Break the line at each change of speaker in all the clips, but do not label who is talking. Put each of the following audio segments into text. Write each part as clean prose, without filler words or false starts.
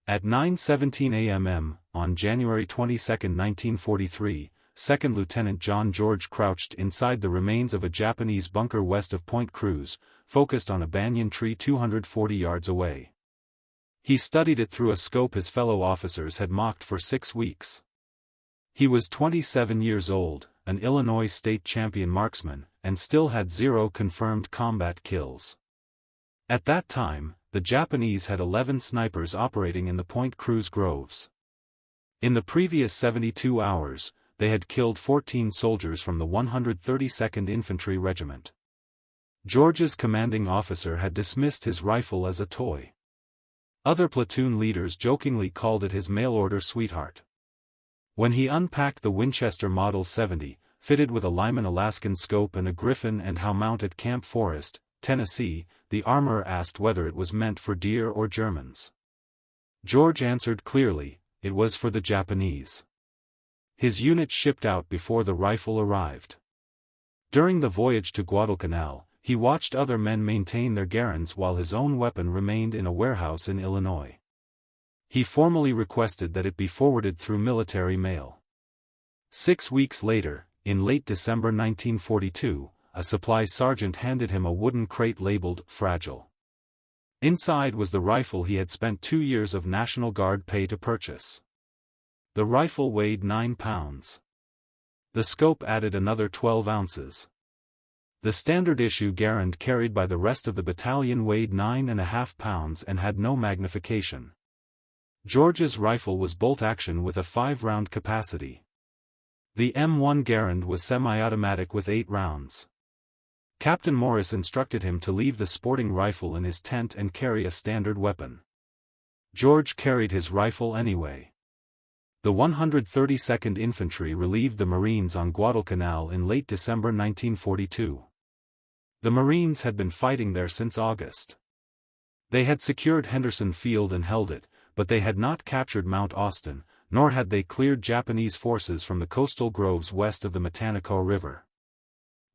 At 9:17 a.m. on January 22, 1943, 2nd Lieutenant John George crouched inside the remains of a Japanese bunker west of Point Cruz, focused on a banyan tree 240 yards away. He studied it through a scope his fellow officers had mocked for 6 weeks. He was 27 years old, an Illinois state champion marksman, and still had 0 confirmed combat kills. At that time, the Japanese had 11 snipers operating in the Point Cruz groves. In the previous 72 hours, they had killed 14 soldiers from the 132nd Infantry Regiment. George's commanding officer had dismissed his rifle as a toy. Other platoon leaders jokingly called it his mail-order sweetheart. When he unpacked the Winchester Model 70, fitted with a Lyman Alaskan scope and a Griffin and how mount at Camp Forest, Tennessee, the armorer asked whether it was meant for deer or Germans. George answered clearly, it was for the Japanese. His unit shipped out before the rifle arrived. During the voyage to Guadalcanal, he watched other men maintain their garrons while his own weapon remained in a warehouse in Illinois. He formally requested that it be forwarded through military mail. 6 weeks later, in late December 1942, a supply sergeant handed him a wooden crate labeled "Fragile." Inside was the rifle he had spent 2 years of National Guard pay to purchase. The rifle weighed 9 pounds. The scope added another 12 ounces. The standard issue Garand carried by the rest of the battalion weighed 9.5 pounds and had no magnification. George's rifle was bolt-action with a 5-round capacity. The M1 Garand was semi-automatic with 8 rounds. Captain Morris instructed him to leave the sporting rifle in his tent and carry a standard weapon. George carried his rifle anyway. The 132nd Infantry relieved the Marines on Guadalcanal in late December 1942. The Marines had been fighting there since August. They had secured Henderson Field and held it, but they had not captured Mount Austin, nor had they cleared Japanese forces from the coastal groves west of the Matanico River.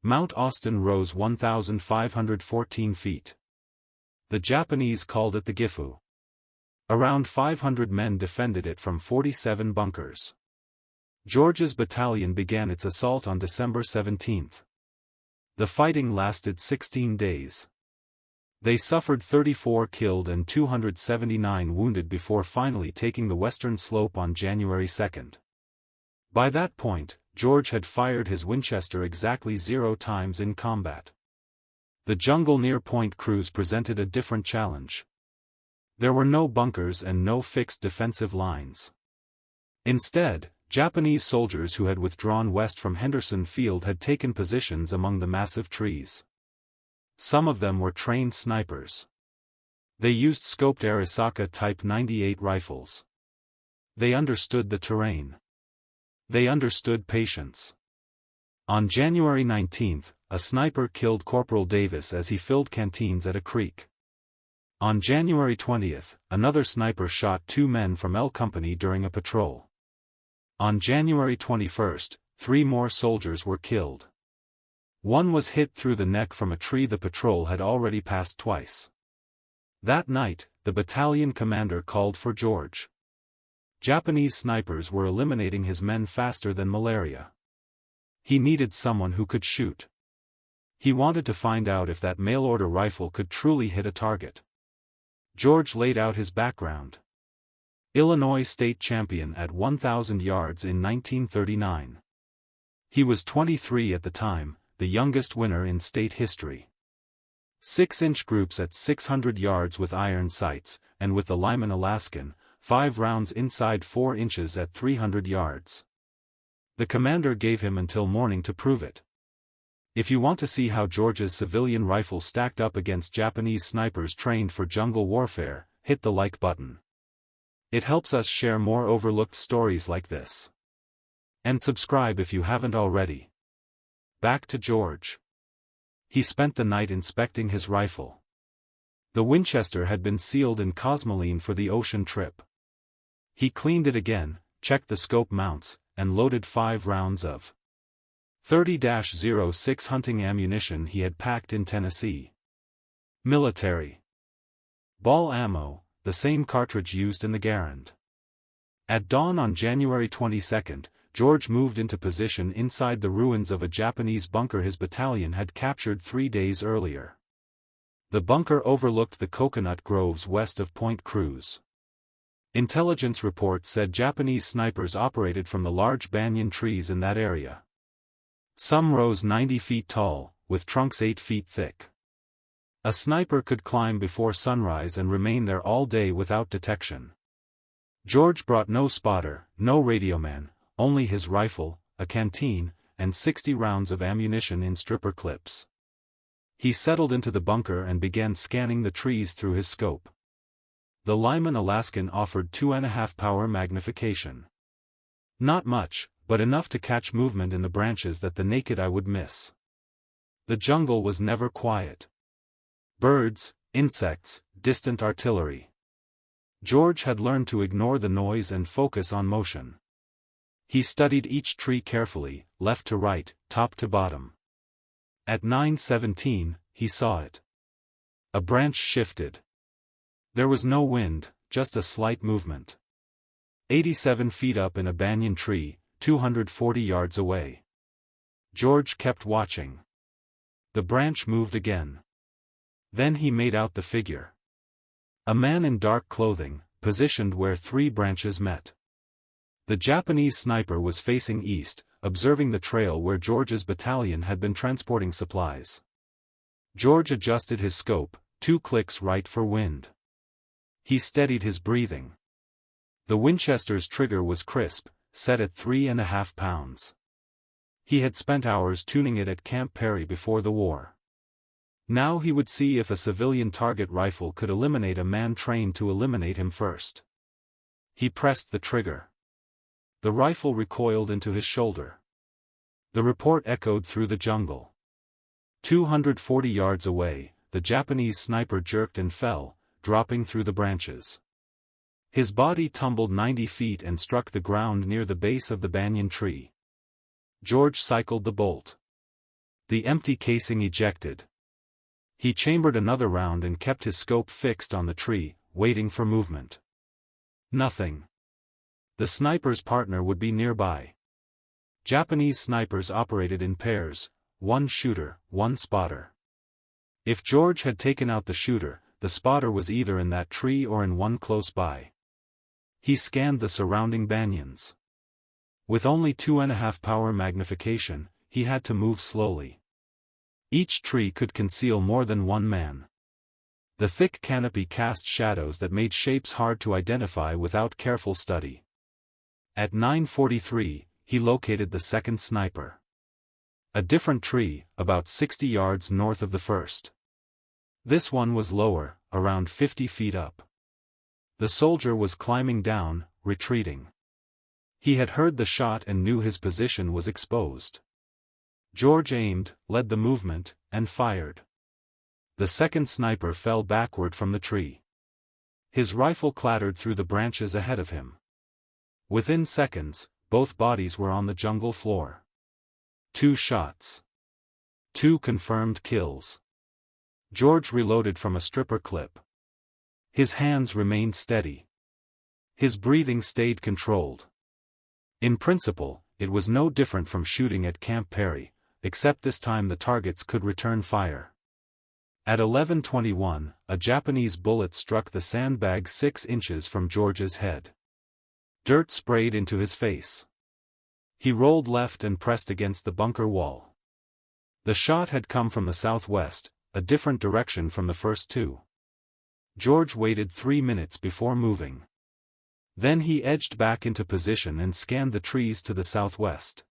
Mount Austin rose 1,514 feet. The Japanese called it the Gifu. Around 500 men defended it from 47 bunkers. George's battalion began its assault on December 17. The fighting lasted 16 days. They suffered 34 killed and 279 wounded before finally taking the western slope on January 2. By that point, George had fired his Winchester exactly 0 times in combat. The jungle near Point Cruz presented a different challenge. There were no bunkers and no fixed defensive lines. Instead, Japanese soldiers who had withdrawn west from Henderson Field had taken positions among the massive trees. Some of them were trained snipers. They used scoped Arisaka Type 98 rifles. They understood the terrain. They understood patience. On January 19, a sniper killed Corporal Davis as he filled canteens at a creek. On January 20, another sniper shot 2 men from L Company during a patrol. On January 21, 3 more soldiers were killed. One was hit through the neck from a tree the patrol had already passed twice. That night, the battalion commander called for George. Japanese snipers were eliminating his men faster than malaria. He needed someone who could shoot. He wanted to find out if that mail-order rifle could truly hit a target. George laid out his background. Illinois state champion at 1,000 yards in 1939. He was 23 at the time, the youngest winner in state history. 6-inch groups at 600 yards with iron sights, and with the Lyman Alaskan, 5 rounds inside 4 inches at 300 yards. The commander gave him until morning to prove it. If you want to see how George's civilian rifle stacked up against Japanese snipers trained for jungle warfare, hit the like button. It helps us share more overlooked stories like this. And subscribe if you haven't already. Back to George. He spent the night inspecting his rifle. The Winchester had been sealed in cosmoline for the ocean trip. He cleaned it again, checked the scope mounts, and loaded 5 rounds of 30-06 hunting ammunition he had packed in Tennessee. Military ball ammo, the same cartridge used in the Garand. At dawn on January 22, George moved into position inside the ruins of a Japanese bunker his battalion had captured 3 days earlier. The bunker overlooked the coconut groves west of Point Cruz. Intelligence reports said Japanese snipers operated from the large banyan trees in that area. Some rose 90 feet tall, with trunks 8 feet thick. A sniper could climb before sunrise and remain there all day without detection. George brought no spotter, no radioman, only his rifle, a canteen, and 60 rounds of ammunition in stripper clips. He settled into the bunker and began scanning the trees through his scope. The Lyman Alaskan offered 2.5 power magnification. Not much, but enough to catch movement in the branches that the naked eye would miss. The jungle was never quiet. Birds, insects, distant artillery. George had learned to ignore the noise and focus on motion. He studied each tree carefully, left to right, top to bottom. At 9:17, he saw it. A branch shifted. There was no wind, just a slight movement. 87 feet up in a banyan tree, 240 yards away. George kept watching. The branch moved again. Then he made out the figure. A man in dark clothing, positioned where 3 branches met. The Japanese sniper was facing east, observing the trail where George's battalion had been transporting supplies. George adjusted his scope, 2 clicks right for wind. He steadied his breathing. The Winchester's trigger was crisp, set at 3.5 pounds. He had spent hours tuning it at Camp Perry before the war. Now he would see if a civilian target rifle could eliminate a man trained to eliminate him first. He pressed the trigger. The rifle recoiled into his shoulder. The report echoed through the jungle. 240 yards away, the Japanese sniper jerked and fell, dropping through the branches. His body tumbled 90 feet and struck the ground near the base of the banyan tree. George cycled the bolt. The empty casing ejected. He chambered another round and kept his scope fixed on the tree, waiting for movement. Nothing. The sniper's partner would be nearby. Japanese snipers operated in pairs, 1 shooter, 1 spotter. If George had taken out the shooter, the spotter was either in that tree or in one close by. He scanned the surrounding banyans. With only 2.5 power magnification, he had to move slowly. Each tree could conceal more than 1 man. The thick canopy cast shadows that made shapes hard to identify without careful study. At 9:43, he located the second sniper. A different tree, about 60 yards north of the first. This one was lower, around 50 feet up. The soldier was climbing down, retreating. He had heard the shot and knew his position was exposed. George aimed, led the movement, and fired. The second sniper fell backward from the tree. His rifle clattered through the branches ahead of him. Within seconds, both bodies were on the jungle floor. 2 shots. 2 confirmed kills. George reloaded from a stripper clip. His hands remained steady. His breathing stayed controlled. In principle, it was no different from shooting at Camp Perry, except this time the targets could return fire. At 11:21, a Japanese bullet struck the sandbag 6 inches from George's head. Dirt sprayed into his face. He rolled left and pressed against the bunker wall. The shot had come from the southwest, a different direction from the first 2. George waited 3 minutes before moving. Then he edged back into position and scanned the trees to the southwest.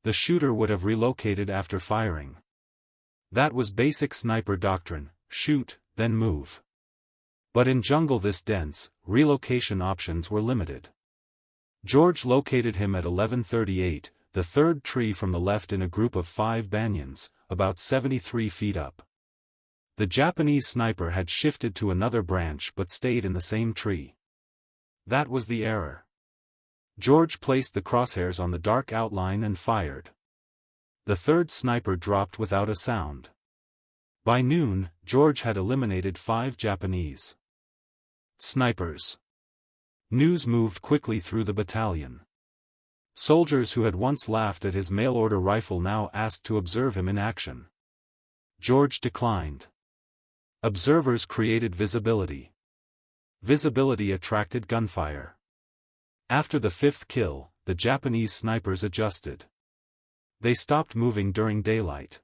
The shooter would have relocated after firing. That was basic sniper doctrine: shoot, then move. But in jungle this dense, relocation options were limited. George located him at 11:38, the third tree from the left in a group of 5 banyans, about 73 feet up. The Japanese sniper had shifted to another branch but stayed in the same tree. That was the error. George placed the crosshairs on the dark outline and fired. The third sniper dropped without a sound. By noon, George had eliminated 5 Japanese. Snipers. News moved quickly through the battalion. Soldiers who had once laughed at his mail-order rifle now asked to observe him in action. George declined. Observers created visibility. Visibility attracted gunfire. After the fifth kill, the Japanese snipers adjusted. They stopped moving during daylight.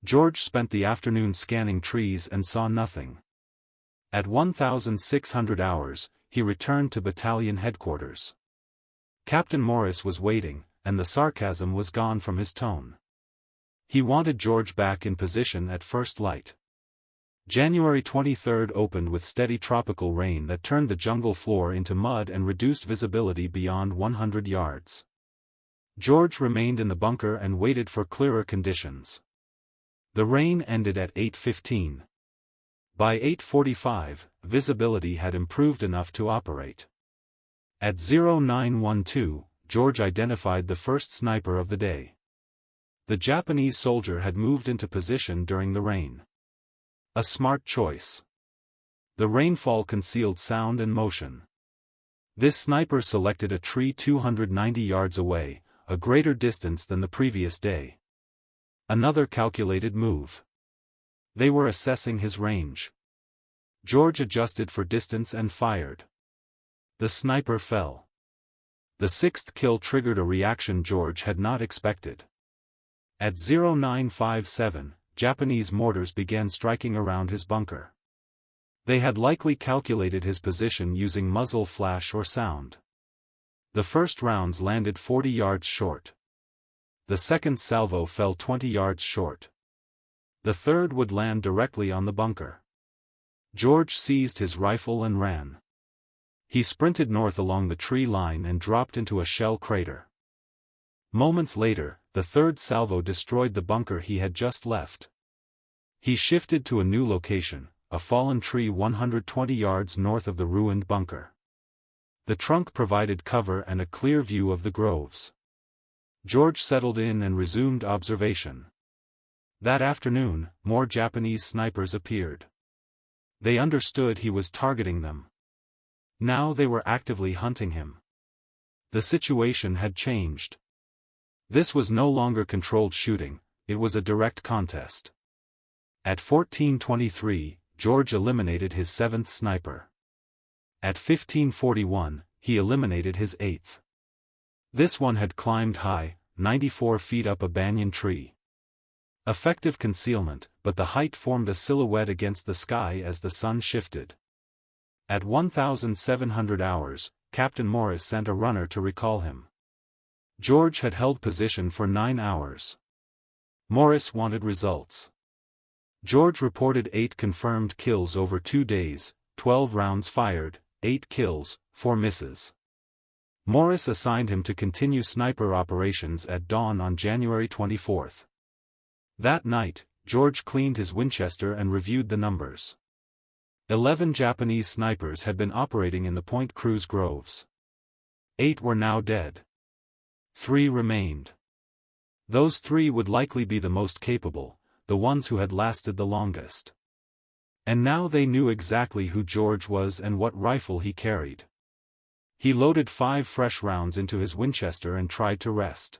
George spent the afternoon scanning trees and saw nothing. At 1,600 hours, he returned to battalion headquarters. Captain Morris was waiting, and the sarcasm was gone from his tone. He wanted George back in position at first light. January 23 opened with steady tropical rain that turned the jungle floor into mud and reduced visibility beyond 100 yards. George remained in the bunker and waited for clearer conditions. The rain ended at 8:15. By 8:45, visibility had improved enough to operate. At 0912, George identified the first sniper of the day. The Japanese soldier had moved into position during the rain. A smart choice. The rainfall concealed sound and motion. This sniper selected a tree 290 yards away, a greater distance than the previous day. Another calculated move. They were assessing his range. George adjusted for distance and fired. The sniper fell. The sixth kill triggered a reaction George had not expected. At 0957, Japanese mortars began striking around his bunker. They had likely calculated his position using muzzle flash or sound. The first rounds landed 40 yards short. The second salvo fell 20 yards short. The third would land directly on the bunker. George seized his rifle and ran. He sprinted north along the tree line and dropped into a shell crater. Moments later, the third salvo destroyed the bunker he had just left. He shifted to a new location, a fallen tree 120 yards north of the ruined bunker. The trunk provided cover and a clear view of the groves. George settled in and resumed observation. That afternoon, more Japanese snipers appeared. They understood he was targeting them. Now they were actively hunting him. The situation had changed. This was no longer controlled shooting, it was a direct contest. At 14:23, George eliminated his seventh sniper. At 15:41, he eliminated his eighth. This one had climbed high, 94 feet up a banyan tree. Effective concealment, but the height formed a silhouette against the sky as the sun shifted. At 1,700 hours, Captain Morris sent a runner to recall him. George had held position for 9 hours. Morris wanted results. George reported 8 confirmed kills over 2 days, 12 rounds fired, 8 kills, 4 misses. Morris assigned him to continue sniper operations at dawn on January 24. That night, George cleaned his Winchester and reviewed the numbers. 11 Japanese snipers had been operating in the Point Cruz groves. 8 were now dead. 3 remained. Those 3 would likely be the most capable, the ones who had lasted the longest. And now they knew exactly who George was and what rifle he carried. He loaded 5 fresh rounds into his Winchester and tried to rest.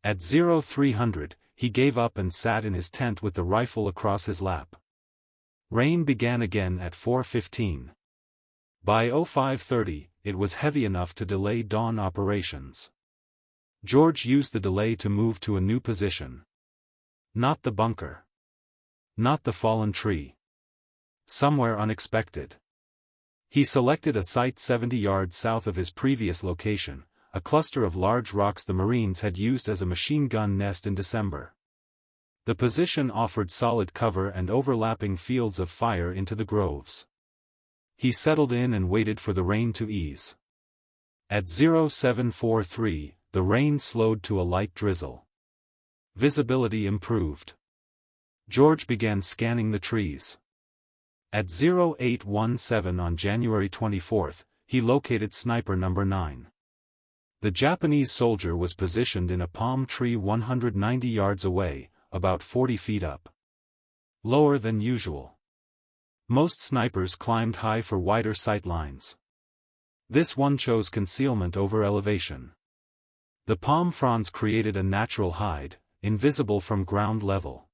At 0300, he gave up and sat in his tent with the rifle across his lap. Rain began again at 4:15. By 05:30, it was heavy enough to delay dawn operations. George used the delay to move to a new position. Not the bunker. Not the fallen tree. Somewhere unexpected. He selected a site 70 yards south of his previous location, a cluster of large rocks the Marines had used as a machine gun nest in December. The position offered solid cover and overlapping fields of fire into the groves. He settled in and waited for the rain to ease. At 0743, the rain slowed to a light drizzle. Visibility improved. George began scanning the trees. At 0817 on January 24, he located sniper number 9. The Japanese soldier was positioned in a palm tree 190 yards away, about 40 feet up. Lower than usual. Most snipers climbed high for wider sight lines. This one chose concealment over elevation. The palm fronds created a natural hide, invisible from ground level.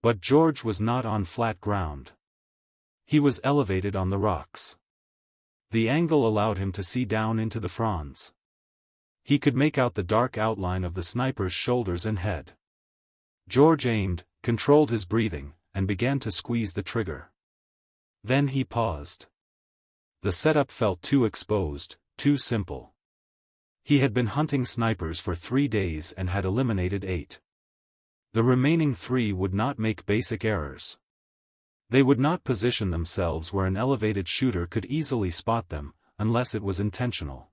But George was not on flat ground. He was elevated on the rocks. The angle allowed him to see down into the fronds. He could make out the dark outline of the sniper's shoulders and head. George aimed, controlled his breathing, and began to squeeze the trigger. Then he paused. The setup felt too exposed, too simple. He had been hunting snipers for 3 days and had eliminated 8. The remaining 3 would not make basic errors. They would not position themselves where an elevated shooter could easily spot them, unless it was intentional.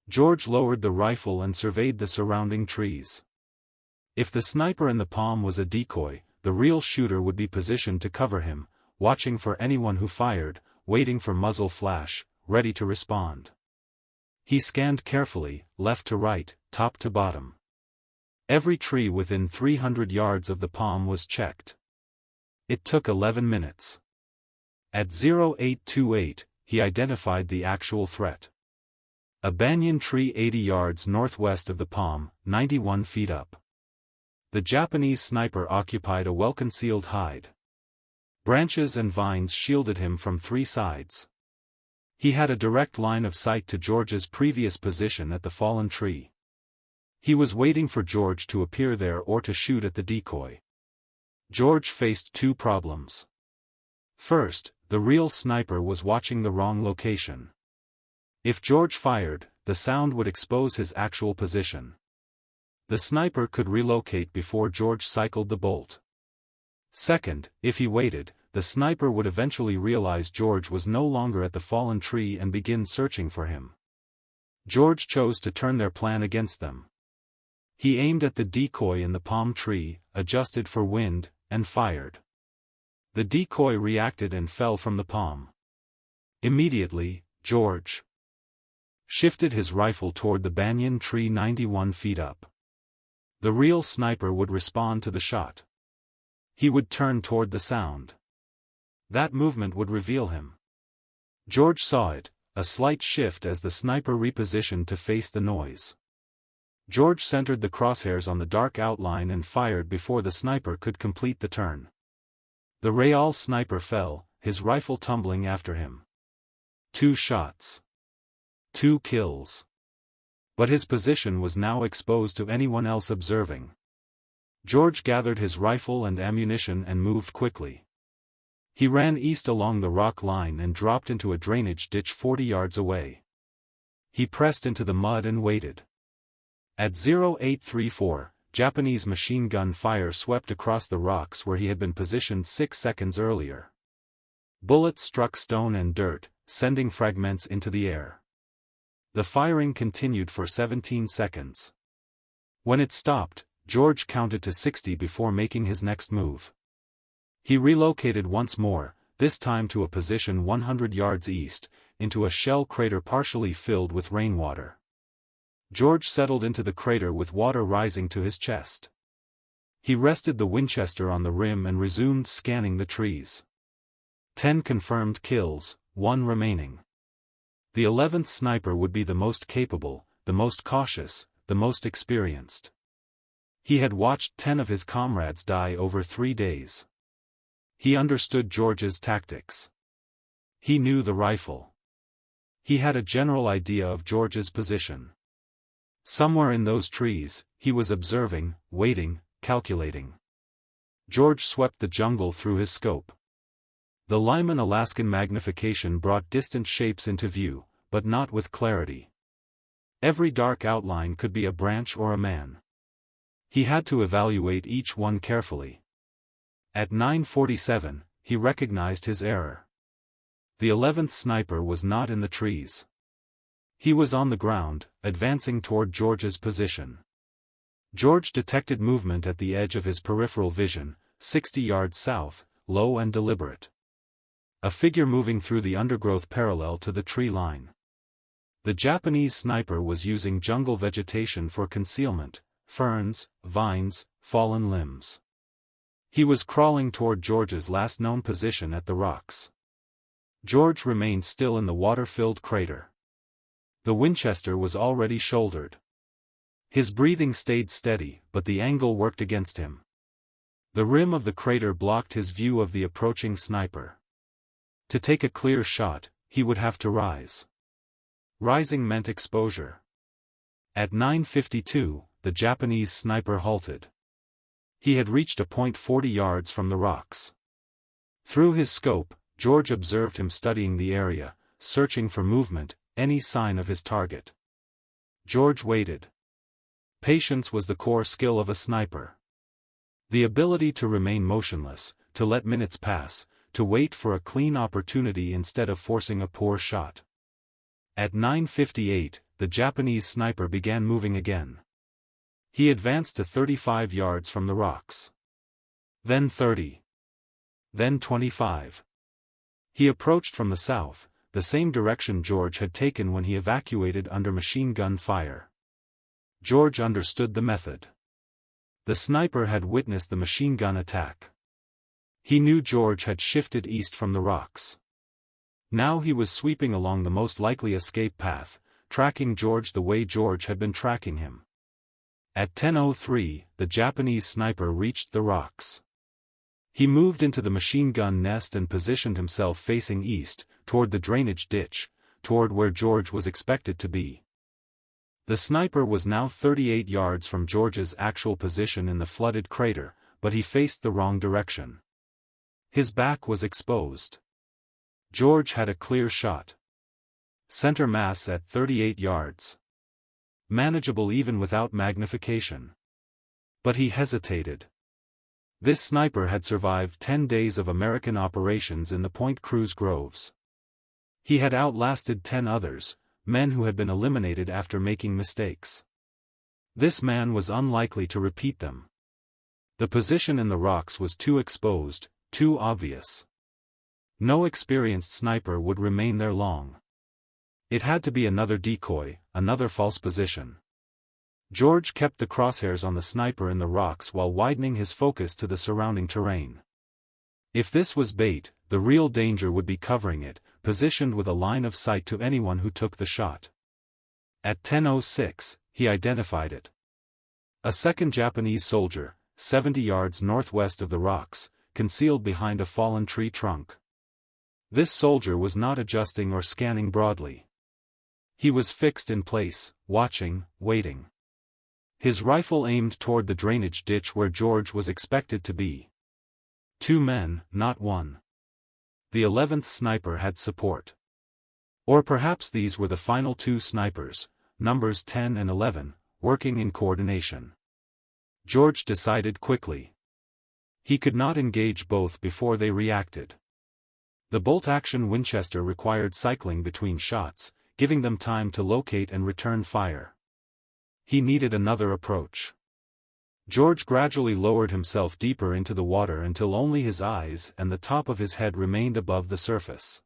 George lowered the rifle and surveyed the surrounding trees. If the sniper in the palm was a decoy, the real shooter would be positioned to cover him, watching for anyone who fired, waiting for muzzle flash, ready to respond. He scanned carefully, left to right, top to bottom. Every tree within 300 yards of the palm was checked. It took 11 minutes. At 0828, he identified the actual threat. A banyan tree 80 yards northwest of the palm, 91 feet up. The Japanese sniper occupied a well-concealed hide. Branches and vines shielded him from 3 sides. He had a direct line of sight to George's previous position at the fallen tree. He was waiting for George to appear there or to shoot at the decoy. George faced 2 problems. First, the real sniper was watching the wrong location. If George fired, the sound would expose his actual position. The sniper could relocate before George cycled the bolt. Second, if he waited, the sniper would eventually realize George was no longer at the fallen tree and begin searching for him. George chose to turn their plan against them. He aimed at the decoy in the palm tree, adjusted for wind, and fired. The decoy reacted and fell from the palm. Immediately, George shifted his rifle toward the banyan tree 91 feet up. The real sniper would respond to the shot. He would turn toward the sound. That movement would reveal him. George saw it, a slight shift as the sniper repositioned to face the noise. George centered the crosshairs on the dark outline and fired before the sniper could complete the turn. The Real sniper fell, his rifle tumbling after him. 2 shots. 2 kills. But his position was now exposed to anyone else observing. George gathered his rifle and ammunition and moved quickly. He ran east along the rock line and dropped into a drainage ditch 40 yards away. He pressed into the mud and waited. At 0834, Japanese machine gun fire swept across the rocks where he had been positioned 6 seconds earlier. Bullets struck stone and dirt, sending fragments into the air. The firing continued for 17 seconds. When it stopped, George counted to 60 before making his next move. He relocated once more, this time to a position 100 yards east, into a shell crater partially filled with rainwater. George settled into the crater with water rising to his chest. He rested the Winchester on the rim and resumed scanning the trees. 10 confirmed kills, 1 remaining. The 11th sniper would be the most capable, the most cautious, the most experienced. He had watched 10 of his comrades die over 3 days. He understood George's tactics. He knew the rifle. He had a general idea of George's position. Somewhere in those trees, he was observing, waiting, calculating. George swept the jungle through his scope. The Lyman Alaskan magnification brought distant shapes into view, but not with clarity. Every dark outline could be a branch or a man. He had to evaluate each one carefully. At 9:47, he recognized his error. The 11th sniper was not in the trees. He was on the ground, advancing toward George's position. George detected movement at the edge of his peripheral vision, 60 yards south, low and deliberate. A figure moving through the undergrowth parallel to the tree line. The Japanese sniper was using jungle vegetation for concealment, ferns, vines, fallen limbs. He was crawling toward George's last known position at the rocks. George remained still in the water-filled crater. The Winchester was already shouldered. His breathing stayed steady, but the angle worked against him. The rim of the crater blocked his view of the approaching sniper. To take a clear shot, he would have to rise. Rising meant exposure. At 9:52, the Japanese sniper halted. He had reached a point 40 yards from the rocks. Through his scope, George observed him studying the area, searching for movement, any sign of his target. George waited. Patience was the core skill of a sniper. The ability to remain motionless, to let minutes pass, to wait for a clean opportunity instead of forcing a poor shot. At 9:58, the Japanese sniper began moving again. He advanced to 35 yards from the rocks. Then 30. Then 25. He approached from the south, the same direction George had taken when he evacuated under machine gun fire. George understood the method. The sniper had witnessed the machine gun attack. He knew George had shifted east from the rocks. Now he was sweeping along the most likely escape path, tracking George the way George had been tracking him. At 10:03, the Japanese sniper reached the rocks. He moved into the machine gun nest and positioned himself facing east, toward the drainage ditch, toward where George was expected to be. The sniper was now 38 yards from George's actual position in the flooded crater, but he faced the wrong direction. His back was exposed. George had a clear shot. Center mass at 38 yards. Manageable even without magnification. But he hesitated. This sniper had survived 10 days of American operations in the Point Cruz groves. He had outlasted 10 others, men who had been eliminated after making mistakes. This man was unlikely to repeat them. The position in the rocks was too exposed, too obvious. No experienced sniper would remain there long. It had to be another decoy, another false position. George kept the crosshairs on the sniper in the rocks while widening his focus to the surrounding terrain. If this was bait, the real danger would be covering it, positioned with a line of sight to anyone who took the shot. At 10:06, he identified it. A second Japanese soldier, 70 yards northwest of the rocks, concealed behind a fallen tree trunk. This soldier was not adjusting or scanning broadly. He was fixed in place, watching, waiting. His rifle aimed toward the drainage ditch where George was expected to be. 2 men, not 1. The 11th sniper had support. Or perhaps these were the final 2 snipers, numbers 10 and 11, working in coordination. George decided quickly. He could not engage both before they reacted. The bolt-action Winchester required cycling between shots, giving them time to locate and return fire. He needed another approach. George gradually lowered himself deeper into the water until only his eyes and the top of his head remained above the surface.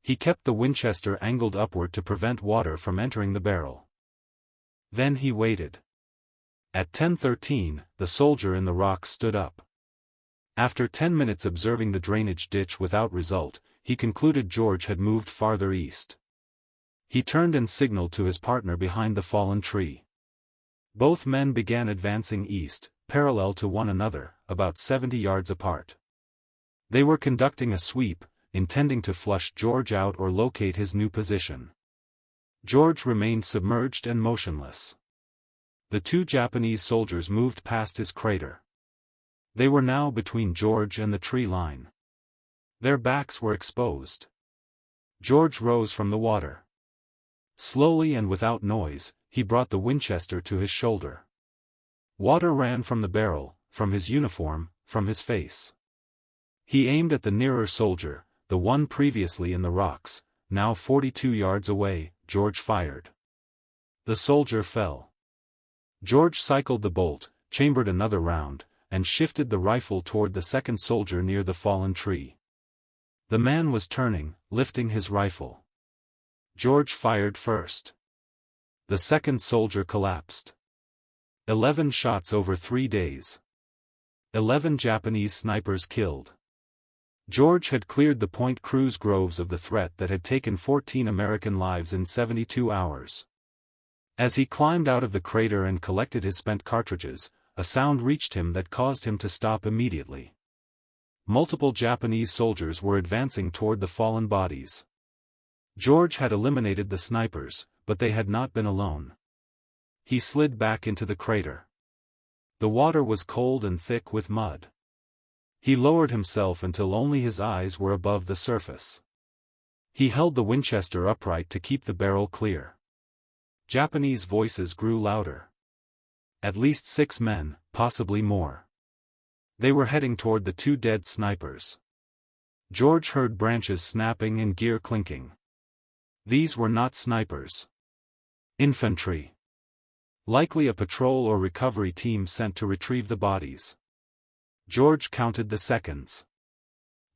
He kept the Winchester angled upward to prevent water from entering the barrel. Then he waited. At 10:13, the soldier in the rocks stood up. After 10 minutes observing the drainage ditch without result, he concluded George had moved farther east. He turned and signaled to his partner behind the fallen tree. Both men began advancing east, parallel to one another, about 70 yards apart. They were conducting a sweep, intending to flush George out or locate his new position. George remained submerged and motionless. The 2 Japanese soldiers moved past his crater. They were now between George and the tree line. Their backs were exposed. George rose from the water. Slowly and without noise, he brought the Winchester to his shoulder. Water ran from the barrel, from his uniform, from his face. He aimed at the nearer soldier, the one previously in the rocks, now 42 yards away. George fired. The soldier fell. George cycled the bolt, chambered another round, and shifted the rifle toward the second soldier near the fallen tree. The man was turning, lifting his rifle. George fired first. The second soldier collapsed. 11 shots over 3 days. 11 Japanese snipers killed. George had cleared the Point Cruz groves of the threat that had taken 14 American lives in 72 hours. As he climbed out of the crater and collected his spent cartridges, a sound reached him that caused him to stop immediately. Multiple Japanese soldiers were advancing toward the fallen bodies. George had eliminated the snipers, but they had not been alone. He slid back into the crater. The water was cold and thick with mud. He lowered himself until only his eyes were above the surface. He held the Winchester upright to keep the barrel clear. Japanese voices grew louder. At least 6 men, possibly more. They were heading toward the 2 dead snipers. George heard branches snapping and gear clinking. These were not snipers. Infantry. Likely a patrol or recovery team sent to retrieve the bodies. George counted the seconds.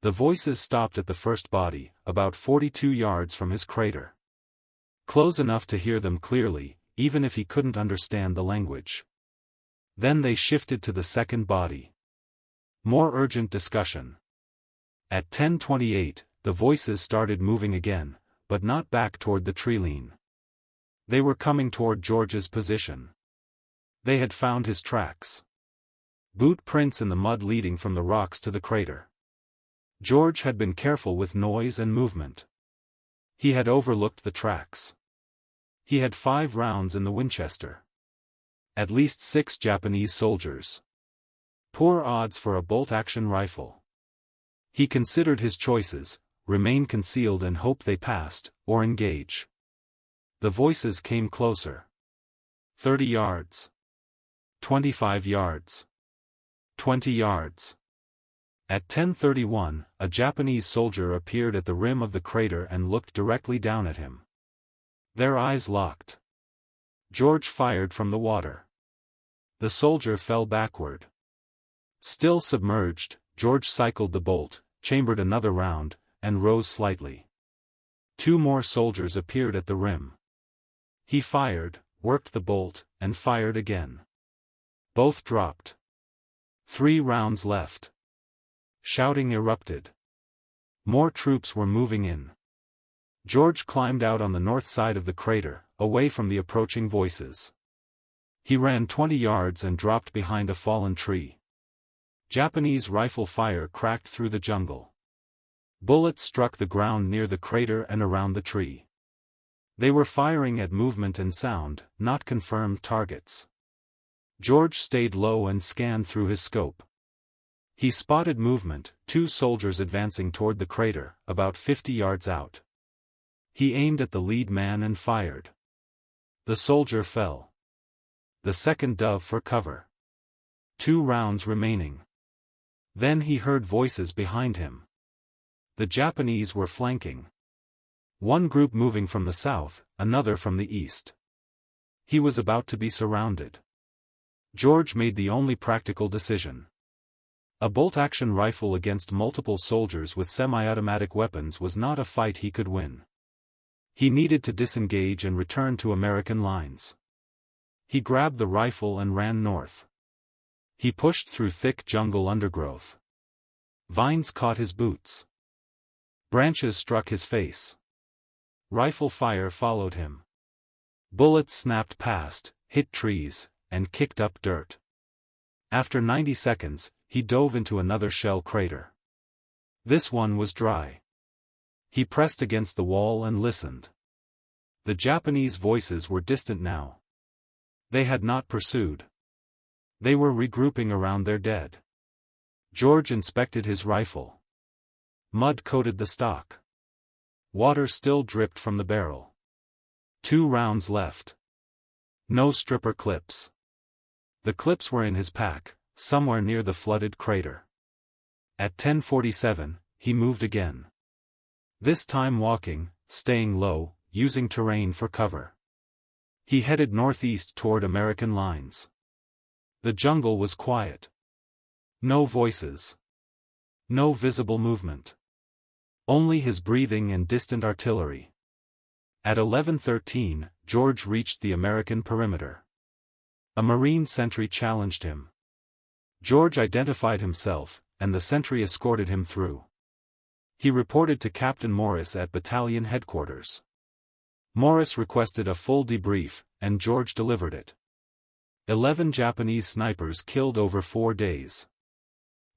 The voices stopped at the first body, about 42 yards from his crater. Close enough to hear them clearly, even if he couldn't understand the language. Then they shifted to the second body. More urgent discussion. At 10:28, the voices started moving again, but not back toward the tree-line. They were coming toward George's position. They had found his tracks. Boot prints in the mud leading from the rocks to the crater. George had been careful with noise and movement. He had overlooked the tracks. He had 5 rounds in the Winchester. At least 6 Japanese soldiers. Poor odds for a bolt-action rifle. He considered his choices: remain concealed and hope they passed, or engage. The voices came closer. 30 yards. 25 yards. 20 yards. At 10:31, a Japanese soldier appeared at the rim of the crater and looked directly down at him. Their eyes locked. George fired from the water. The soldier fell backward. Still submerged, George cycled the bolt, chambered another round, and rose slightly. 2 more soldiers appeared at the rim. He fired, worked the bolt, and fired again. Both dropped. 3 rounds left. Shouting erupted. More troops were moving in. George climbed out on the north side of the crater, away from the approaching voices. He ran 20 yards and dropped behind a fallen tree. Japanese rifle fire cracked through the jungle. Bullets struck the ground near the crater and around the tree. They were firing at movement and sound, not confirmed targets. George stayed low and scanned through his scope. He spotted movement, 2 soldiers advancing toward the crater, about 50 yards out. He aimed at the lead man and fired. The soldier fell. The second dove for cover. 2 rounds remaining. Then he heard voices behind him. The Japanese were flanking. One group moving from the south, another from the east. He was about to be surrounded. George made the only practical decision. A bolt-action rifle against multiple soldiers with semi-automatic weapons was not a fight he could win. He needed to disengage and return to American lines. He grabbed the rifle and ran north. He pushed through thick jungle undergrowth. Vines caught his boots. Branches struck his face. Rifle fire followed him. Bullets snapped past, hit trees, and kicked up dirt. After 90 seconds, he dove into another shell crater. This one was dry. He pressed against the wall and listened. The Japanese voices were distant now. They had not pursued. They were regrouping around their dead. George inspected his rifle. Mud coated the stock. Water still dripped from the barrel. 2 rounds left. No stripper clips. The clips were in his pack, somewhere near the flooded crater. At 10:47, he moved again. This time walking, staying low, using terrain for cover. He headed northeast toward American lines. The jungle was quiet. No voices. No visible movement. Only his breathing and distant artillery. At 11:13, George reached the American perimeter. A Marine sentry challenged him. George identified himself, and the sentry escorted him through. He reported to Captain Morris at battalion headquarters. Morris requested a full debrief, and George delivered it. 11 Japanese snipers killed over 4 days.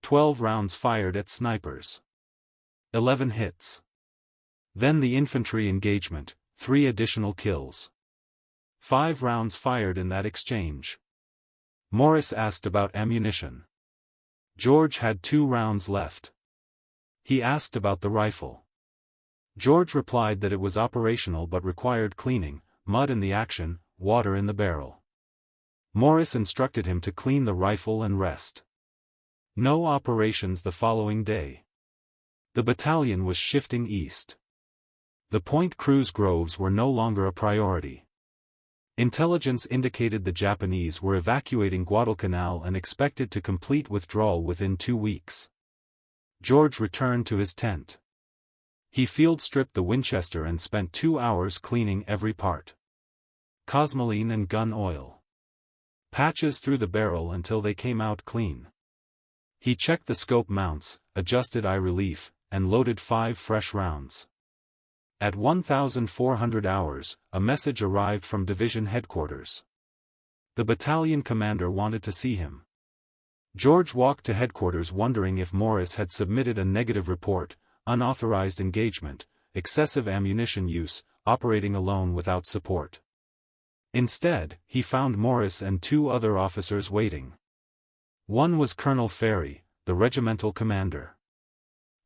12 rounds fired at snipers. 11 hits. Then the infantry engagement, 3 additional kills. 5 rounds fired in that exchange. Morris asked about ammunition. George had 2 rounds left. He asked about the rifle. George replied that it was operational but required cleaning, mud in the action, water in the barrel. Morris instructed him to clean the rifle and rest. No operations the following day. The battalion was shifting east. The Point Cruz groves were no longer a priority. Intelligence indicated the Japanese were evacuating Guadalcanal and expected to complete withdrawal within 2 weeks. George returned to his tent. He field-stripped the Winchester and spent 2 hours cleaning every part. Cosmoline and gun oil. Patches through the barrel until they came out clean. He checked the scope mounts, adjusted eye relief, and loaded 5 fresh rounds. At 1,400 hours, a message arrived from division headquarters. The battalion commander wanted to see him. George walked to headquarters wondering if Morris had submitted a negative report: unauthorized engagement, excessive ammunition use, operating alone without support. Instead, he found Morris and 2 other officers waiting. One was Colonel Ferry, the regimental commander.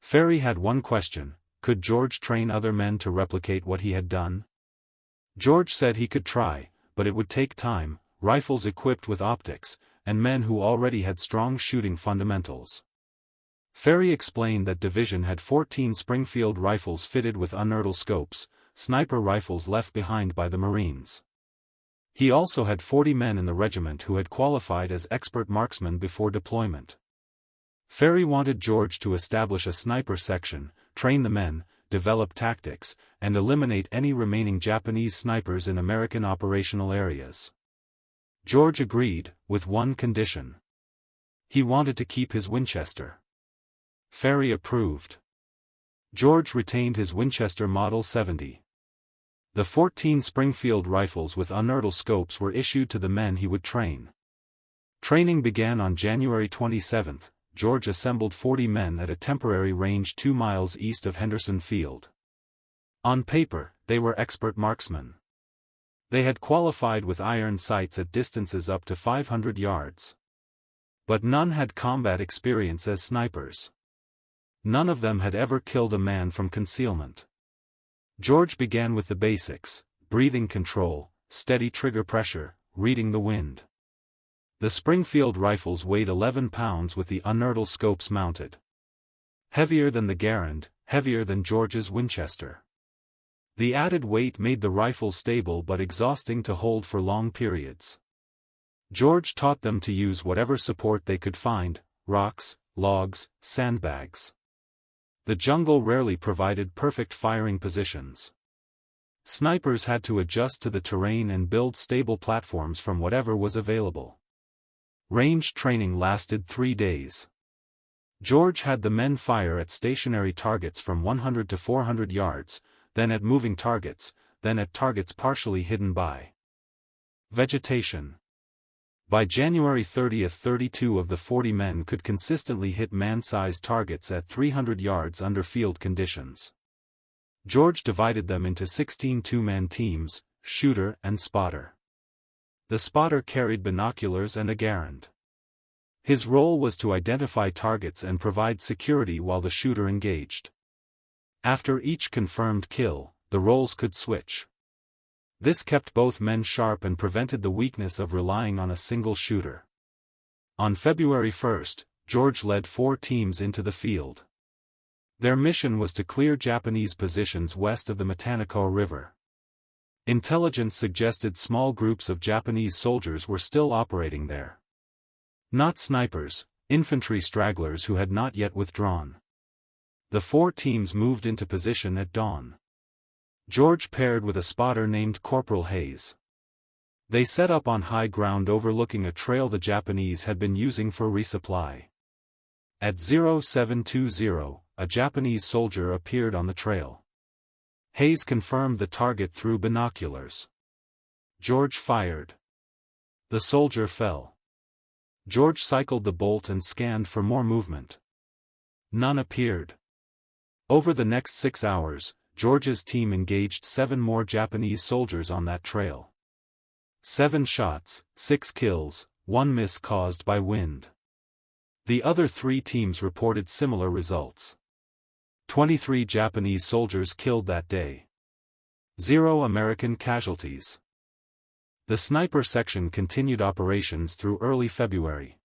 Ferry had one question: could George train other men to replicate what he had done? George said he could try, but it would take time, rifles equipped with optics, and men who already had strong shooting fundamentals. Ferry explained that division had 14 Springfield rifles fitted with unertl scopes, sniper rifles left behind by the Marines. He also had 40 men in the regiment who had qualified as expert marksmen before deployment. Ferry wanted George to establish a sniper section, train the men, develop tactics, and eliminate any remaining Japanese snipers in American operational areas. George agreed, with one condition. He wanted to keep his Winchester. Ferry approved. George retained his Winchester Model 70. The 14 Springfield rifles with unertl scopes were issued to the men he would train. Training began on January 27. George assembled 40 men at a temporary range 2 miles east of Henderson Field. On paper, they were expert marksmen. They had qualified with iron sights at distances up to 500 yards. But none had combat experience as snipers. None of them had ever killed a man from concealment. George began with the basics: breathing control, steady trigger pressure, reading the wind. The Springfield rifles weighed 11 pounds with the unertl scopes mounted. Heavier than the Garand, heavier than George's Winchester. The added weight made the rifle stable but exhausting to hold for long periods. George taught them to use whatever support they could find: rocks, logs, sandbags. The jungle rarely provided perfect firing positions. Snipers had to adjust to the terrain and build stable platforms from whatever was available. Range training lasted 3 days. George had the men fire at stationary targets from 100 to 400 yards, then at moving targets, then at targets partially hidden by vegetation. By January 30, 32 of the 40 men could consistently hit man-sized targets at 300 yards under field conditions. George divided them into 16 two-man teams, shooter and spotter. The spotter carried binoculars and a Garand. His role was to identify targets and provide security while the shooter engaged. After each confirmed kill, the roles could switch. This kept both men sharp and prevented the weakness of relying on a single shooter. On February 1, George led 4 teams into the field. Their mission was to clear Japanese positions west of the Matanico River. Intelligence suggested small groups of Japanese soldiers were still operating there. Not snipers, infantry stragglers who had not yet withdrawn. The 4 teams moved into position at dawn. George paired with a spotter named Corporal Hayes. They set up on high ground overlooking a trail the Japanese had been using for resupply. At 0720, a Japanese soldier appeared on the trail. Hayes confirmed the target through binoculars. George fired. The soldier fell. George cycled the bolt and scanned for more movement. None appeared. Over the next 6 hours, George's team engaged 7 more Japanese soldiers on that trail. 7 shots, 6 kills, 1 miss caused by wind. The other 3 teams reported similar results. 23 Japanese soldiers killed that day. 0 American casualties. The sniper section continued operations through early February.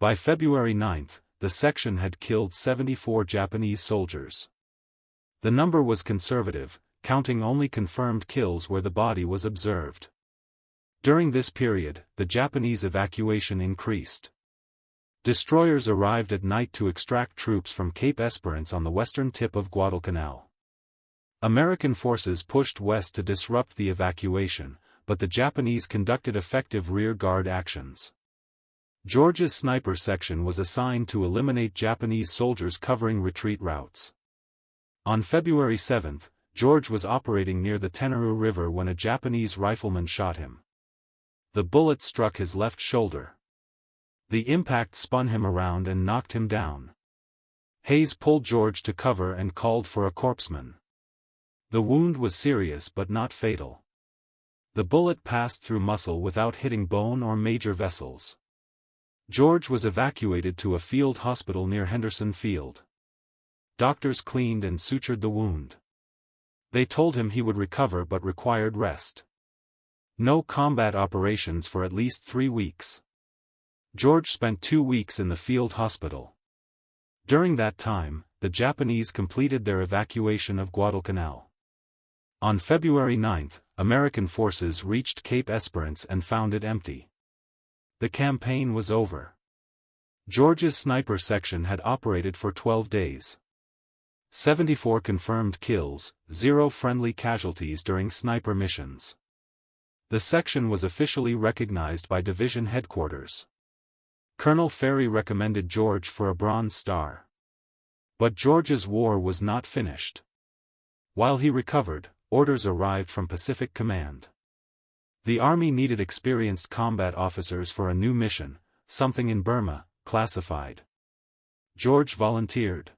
By February 9, the section had killed 74 Japanese soldiers. The number was conservative, counting only confirmed kills where the body was observed. During this period, the Japanese evacuation increased. Destroyers arrived at night to extract troops from Cape Esperance on the western tip of Guadalcanal. American forces pushed west to disrupt the evacuation, but the Japanese conducted effective rear-guard actions. George's sniper section was assigned to eliminate Japanese soldiers covering retreat routes. On February 7, George was operating near the Tenaru River when a Japanese rifleman shot him. The bullet struck his left shoulder. The impact spun him around and knocked him down. Hayes pulled George to cover and called for a corpsman. The wound was serious but not fatal. The bullet passed through muscle without hitting bone or major vessels. George was evacuated to a field hospital near Henderson Field. Doctors cleaned and sutured the wound. They told him he would recover but required rest. No combat operations for at least 3 weeks. George spent 2 weeks in the field hospital. During that time, the Japanese completed their evacuation of Guadalcanal. On February 9, American forces reached Cape Esperance and found it empty. The campaign was over. George's sniper section had operated for 12 days. 74 confirmed kills, 0 friendly casualties during sniper missions. The section was officially recognized by division headquarters. Colonel Ferry recommended George for a Bronze Star. But George's war was not finished. While he recovered, orders arrived from Pacific Command. The Army needed experienced combat officers for a new mission, something in Burma, classified. George volunteered.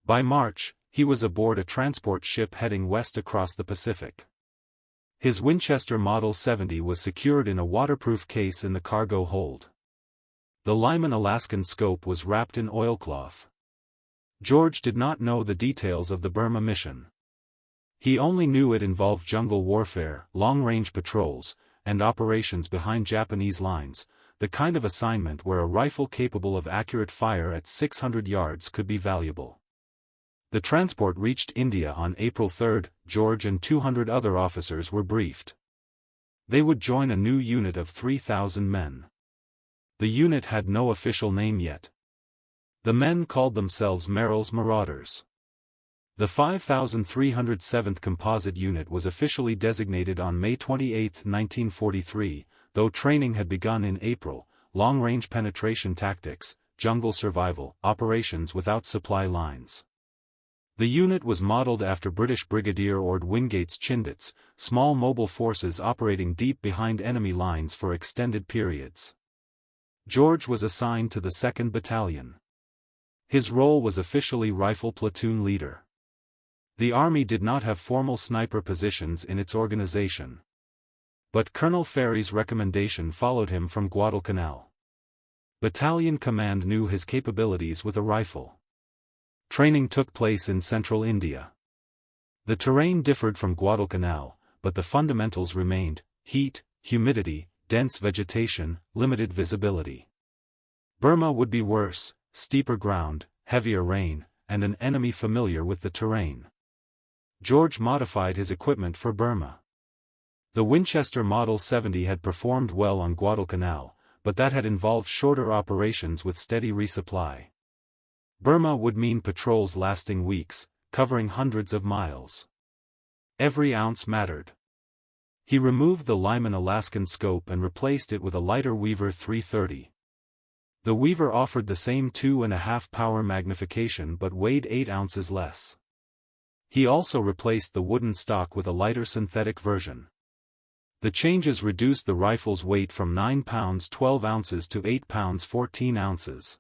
By March, he was aboard a transport ship heading west across the Pacific. His Winchester Model 70 was secured in a waterproof case in the cargo hold. The Lyman Alaskan scope was wrapped in oilcloth. George did not know the details of the Burma mission. He only knew it involved jungle warfare, long-range patrols, and operations behind Japanese lines, the kind of assignment where a rifle capable of accurate fire at 600 yards could be valuable. The transport reached India on April 3. George and 200 other officers were briefed. They would join a new unit of 3,000 men. The unit had no official name yet. The men called themselves Merrill's Marauders. The 5,307th Composite Unit was officially designated on May 28, 1943, though training had begun in April: long-range penetration tactics, jungle survival, operations without supply lines. The unit was modeled after British Brigadier Ord Wingate's Chindits, small mobile forces operating deep behind enemy lines for extended periods. George was assigned to the 2nd Battalion. His role was officially Rifle Platoon Leader. The Army did not have formal sniper positions in its organization. But Colonel Ferry's recommendation followed him from Guadalcanal. Battalion Command knew his capabilities with a rifle. Training took place in central India. The terrain differed from Guadalcanal, but the fundamentals remained: heat, humidity, dense vegetation, limited visibility. Burma would be worse: steeper ground, heavier rain, and an enemy familiar with the terrain. George modified his equipment for Burma. The Winchester Model 70 had performed well on Guadalcanal, but that had involved shorter operations with steady resupply. Burma would mean patrols lasting weeks, covering hundreds of miles. Every ounce mattered. He removed the Lyman Alaskan scope and replaced it with a lighter Weaver 330. The Weaver offered the same 2.5 power magnification but weighed 8 ounces less. He also replaced the wooden stock with a lighter synthetic version. The changes reduced the rifle's weight from 9 pounds 12 ounces to 8 pounds 14 ounces.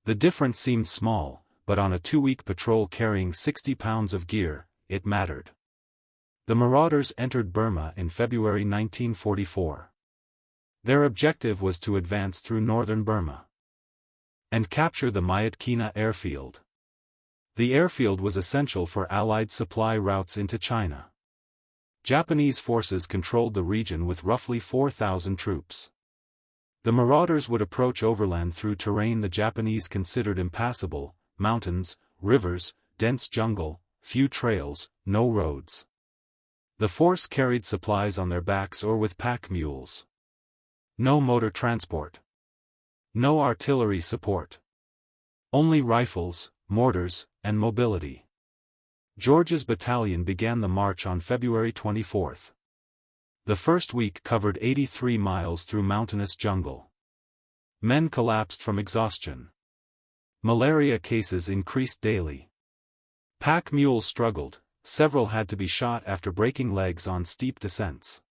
The difference seemed small, but on a 2-week patrol carrying 60 pounds of gear, it mattered. The Marauders entered Burma in February 1944. Their objective was to advance through northern Burma and capture the Myitkyina airfield. The airfield was essential for Allied supply routes into China. Japanese forces controlled the region with roughly 4,000 troops. The Marauders would approach overland through terrain the Japanese considered impassable: mountains, rivers, dense jungle, few trails, no roads. The force carried supplies on their backs or with pack mules. No motor transport. No artillery support. Only rifles, mortars, and mobility. George's battalion began the march on February 24. The first week covered 83 miles through mountainous jungle. Men collapsed from exhaustion. Malaria cases increased daily. Pack mules struggled, several had to be shot after breaking legs on steep descents.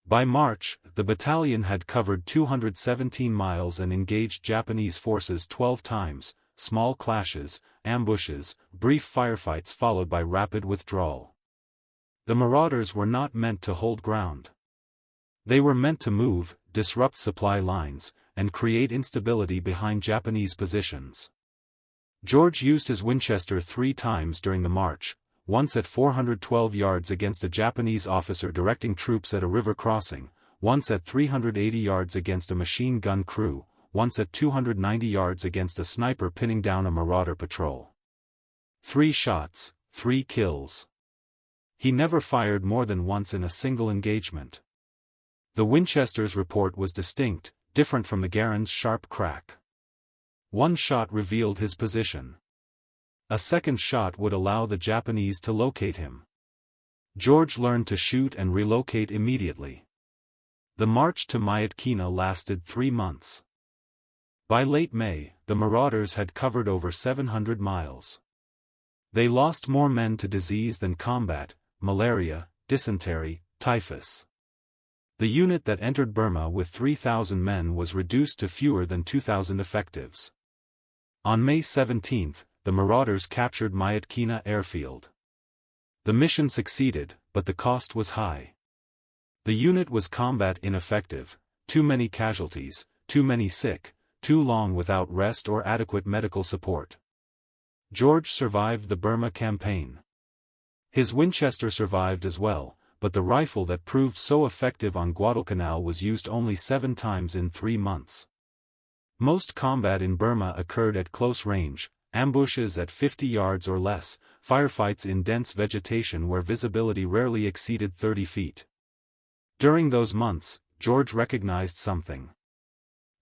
By March, the battalion had covered 217 miles and engaged Japanese forces 12 times, small clashes, ambushes, brief firefights followed by rapid withdrawal. The Marauders were not meant to hold ground. They were meant to move, disrupt supply lines, and create instability behind Japanese positions. George used his Winchester 3 times during the march, once at 412 yards against a Japanese officer directing troops at a river crossing, once at 380 yards against a machine gun crew, once at 290 yards against a sniper pinning down a Marauder patrol. 3 shots, 3 kills. He never fired more than once in a single engagement. The Winchester's report was distinct, different from the Garand's sharp crack. One shot revealed his position. A second shot would allow the Japanese to locate him. George learned to shoot and relocate immediately. The march to Myitkyina lasted 3 months. By late May, the Marauders had covered over 700 miles. They lost more men to disease than combat: malaria, dysentery, typhus. The unit that entered Burma with 3,000 men was reduced to fewer than 2,000 effectives. On May 17, the Marauders captured Myitkyina airfield. The mission succeeded, but the cost was high. The unit was combat ineffective: too many casualties, too many sick, too long without rest or adequate medical support. George survived the Burma campaign. His Winchester survived as well, but the rifle that proved so effective on Guadalcanal was used only 7 times in 3 months. Most combat in Burma occurred at close range: ambushes at 50 yards or less, firefights in dense vegetation where visibility rarely exceeded 30 feet. During those months, George recognized something.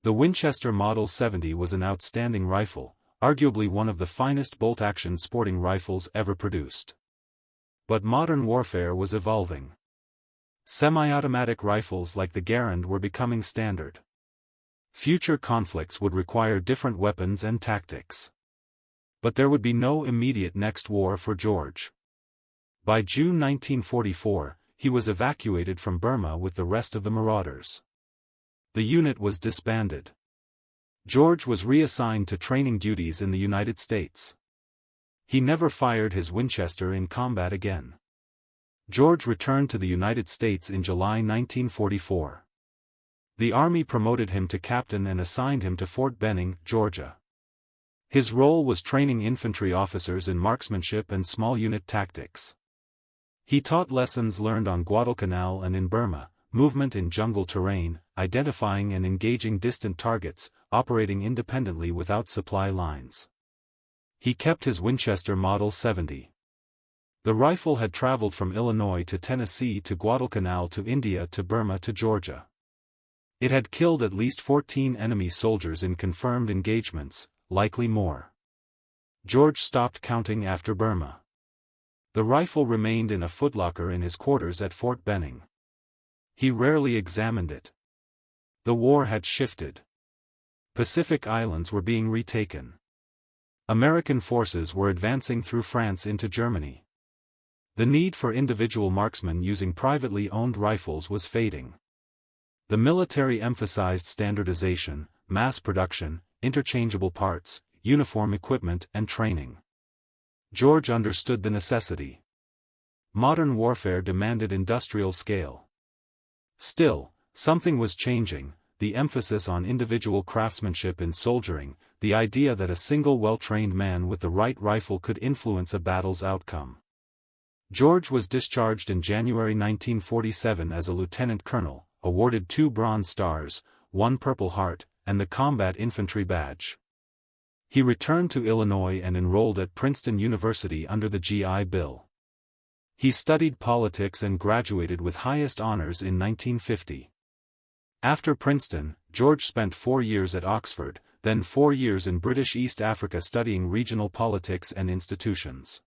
The Winchester Model 70 was an outstanding rifle, arguably one of the finest bolt-action sporting rifles ever produced. But modern warfare was evolving. Semi-automatic rifles like the Garand were becoming standard. Future conflicts would require different weapons and tactics. But there would be no immediate next war for George. By June 1944, he was evacuated from Burma with the rest of the Marauders. The unit was disbanded. George was reassigned to training duties in the United States. He never fired his Winchester in combat again. George returned to the United States in July 1944. The Army promoted him to captain and assigned him to Fort Benning, Georgia. His role was training infantry officers in marksmanship and small unit tactics. He taught lessons learned on Guadalcanal and in Burma: movement in jungle terrain, identifying and engaging distant targets, operating independently without supply lines. He kept his Winchester Model 70. The rifle had traveled from Illinois to Tennessee to Guadalcanal to India to Burma to Georgia. It had killed at least 14 enemy soldiers in confirmed engagements, likely more. George stopped counting after Burma. The rifle remained in a footlocker in his quarters at Fort Benning. He rarely examined it. The war had shifted. Pacific Islands were being retaken. American forces were advancing through France into Germany. The need for individual marksmen using privately owned rifles was fading. The military emphasized standardization, mass production, interchangeable parts, uniform equipment and training. George understood the necessity. Modern warfare demanded industrial scale. Still, something was changing, the emphasis on individual craftsmanship in soldiering, the idea that a single well-trained man with the right rifle could influence a battle's outcome. George was discharged in January 1947 as a lieutenant colonel, awarded 2 Bronze Stars, 1 Purple Heart, and the Combat Infantry Badge. He returned to Illinois and enrolled at Princeton University under the GI Bill. He studied politics and graduated with highest honors in 1950. After Princeton, George spent 4 years at Oxford, then 4 years in British East Africa studying regional politics and institutions.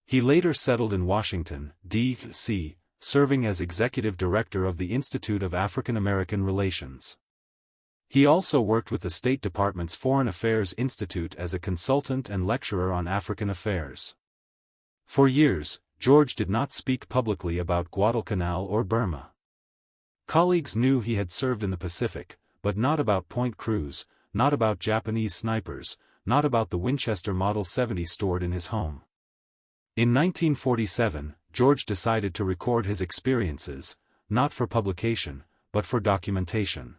He later settled in Washington, D.C., serving as executive director of the Institute of African American Relations. He also worked with the State Department's Foreign Affairs Institute as a consultant and lecturer on African affairs. For years, George did not speak publicly about Guadalcanal or Burma. Colleagues knew he had served in the Pacific, but not about Point Cruz, not about Japanese snipers, not about the Winchester Model 70 stored in his home. In 1947, George decided to record his experiences, not for publication, but for documentation.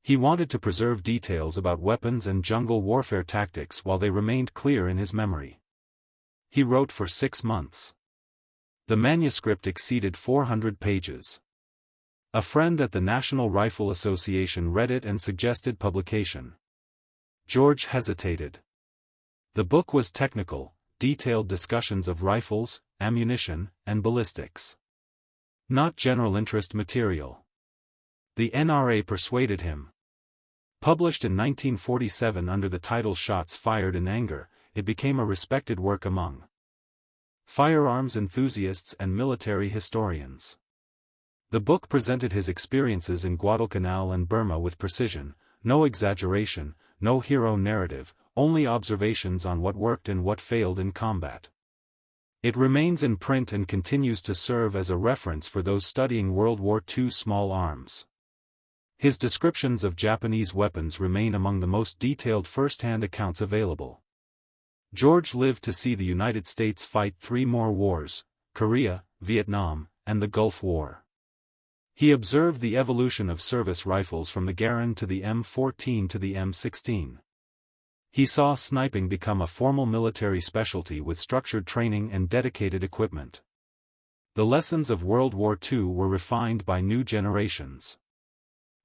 He wanted to preserve details about weapons and jungle warfare tactics while they remained clear in his memory. He wrote for 6 months. The manuscript exceeded 400 pages. A friend at the National Rifle Association read it and suggested publication. George hesitated. The book was technical, detailed discussions of rifles, ammunition, and ballistics. Not general interest material. The NRA persuaded him. Published in 1947 under the title Shots Fired in Anger, it became a respected work among firearms enthusiasts and military historians. The book presented his experiences in Guadalcanal and Burma with precision, no exaggeration, no hero narrative, only observations on what worked and what failed in combat. It remains in print and continues to serve as a reference for those studying World War II small arms. His descriptions of Japanese weapons remain among the most detailed first-hand accounts available. George lived to see the United States fight 3 more wars, Korea, Vietnam, and the Gulf War. He observed the evolution of service rifles from the Garand to the M14 to the M16. He saw sniping become a formal military specialty with structured training and dedicated equipment. The lessons of World War II were refined by new generations.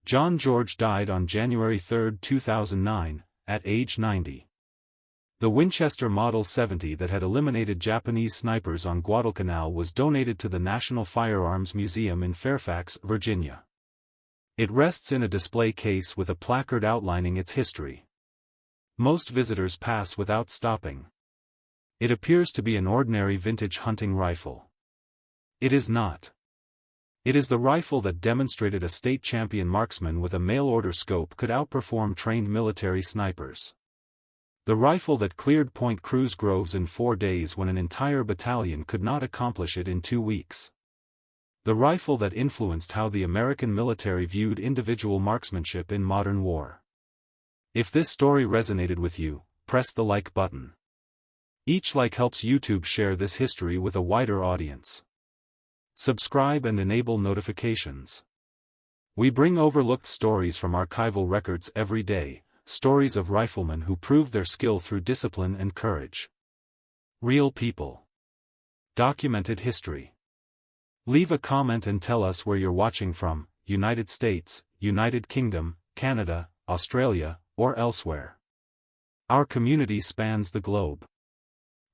John George died on January 3, 2009, at age 90. The Winchester Model 70 that had eliminated Japanese snipers on Guadalcanal was donated to the National Firearms Museum in Fairfax, Virginia. It rests in a display case with a placard outlining its history. Most visitors pass without stopping. It appears to be an ordinary vintage hunting rifle. It is not. It is the rifle that demonstrated a state champion marksman with a mail-order scope could outperform trained military snipers. The rifle that cleared Point Cruz groves in 4 days when an entire battalion could not accomplish it in 2 weeks. The rifle that influenced how the American military viewed individual marksmanship in modern war. If this story resonated with you, press the like button. Each like helps YouTube share this history with a wider audience. Subscribe and enable notifications. We bring overlooked stories from archival records every day, stories of riflemen who proved their skill through discipline and courage. Real people. Documented history. Leave a comment and tell us where you're watching from, United States, United Kingdom, Canada, Australia, or elsewhere. Our community spans the globe.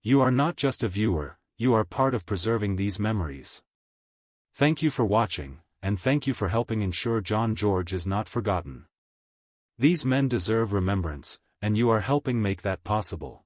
You are not just a viewer, you are part of preserving these memories. Thank you for watching, and thank you for helping ensure John George is not forgotten. These men deserve remembrance, and you are helping make that possible.